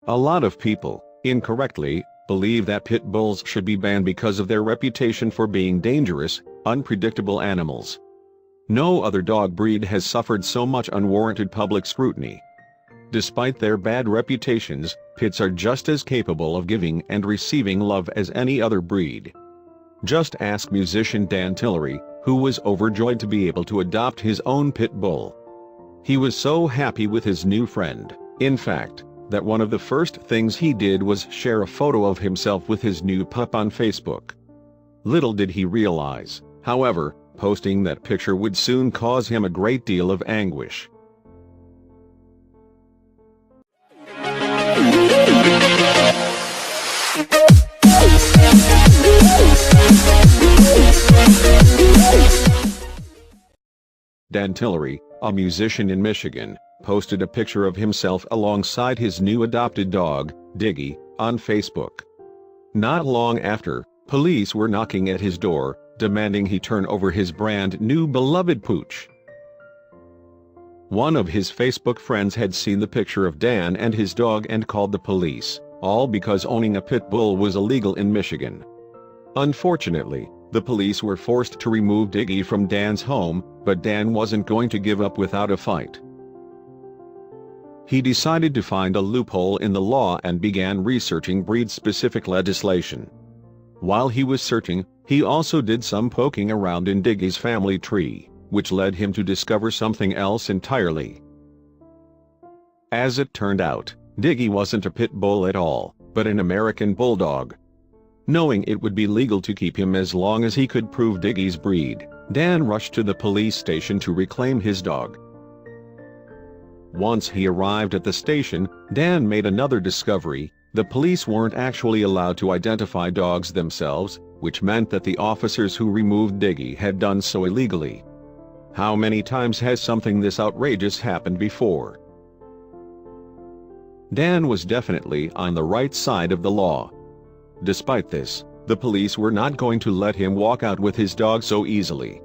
A lot of people, incorrectly, believe that pit bulls should be banned because of their reputation for being dangerous, unpredictable animals. No other dog breed has suffered so much unwarranted public scrutiny. Despite their bad reputations, pits are just as capable of giving and receiving love as any other breed. Just ask musician Dan Tillery, who was overjoyed to be able to adopt his own pit bull. He was so happy with his new friend, in fact, that one of the first things he did was share a photo of himself with his new pup on Facebook. Little did he realize, however, posting that picture would soon cause him a great deal of anguish. Dan Tillery, a musician in Michigan, posted a picture of himself alongside his new adopted dog, Diggy, on Facebook. Not long after, police were knocking at his door, demanding he turn over his brand new beloved pooch. One of his Facebook friends had seen the picture of Dan and his dog and called the police, all because owning a pit bull was illegal in Michigan. Unfortunately, the police were forced to remove Diggy from Dan's home, but Dan wasn't going to give up without a fight. He decided to find a loophole in the law and began researching breed-specific legislation. While he was searching, he also did some poking around in Diggy's family tree, which led him to discover something else entirely. As it turned out, Diggy wasn't a pit bull at all, but an American bulldog. Knowing it would be legal to keep him as long as he could prove Diggy's breed, Dan rushed to the police station to reclaim his dog. Once he arrived at the station, Dan made another discovery: the police weren't actually allowed to identify dogs themselves, which meant that the officers who removed Diggy had done so illegally. How many times has something this outrageous happened before? Dan was definitely on the right side of the law. Despite this, the police were not going to let him walk out with his dog so easily.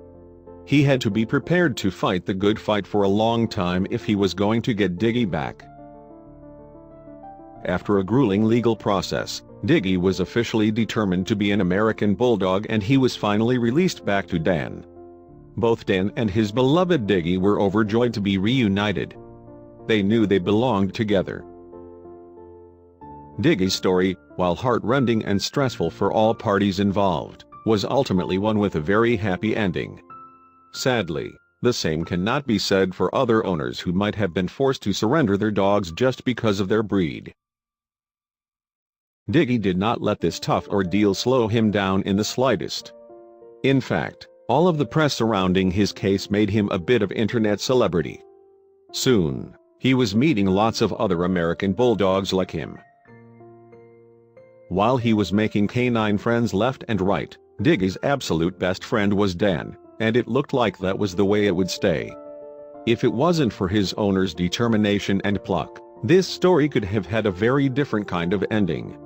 He had to be prepared to fight the good fight for a long time if he was going to get Diggy back. After a grueling legal process, Diggy was officially determined to be an American bulldog and he was finally released back to Dan. Both Dan and his beloved Diggy were overjoyed to be reunited. They knew they belonged together. Diggy's story, while heartrending and stressful for all parties involved, was ultimately one with a very happy ending. Sadly, the same cannot be said for other owners who might have been forced to surrender their dogs just because of their breed. Diggy did not let this tough ordeal slow him down in the slightest. In fact, all of the press surrounding his case made him a bit of internet celebrity. Soon, he was meeting lots of other American bulldogs like him. While he was making canine friends left and right, Diggy's absolute best friend was Dan, and it looked like that was the way it would stay. If it wasn't for his owner's determination and pluck, this story could have had a very different kind of ending.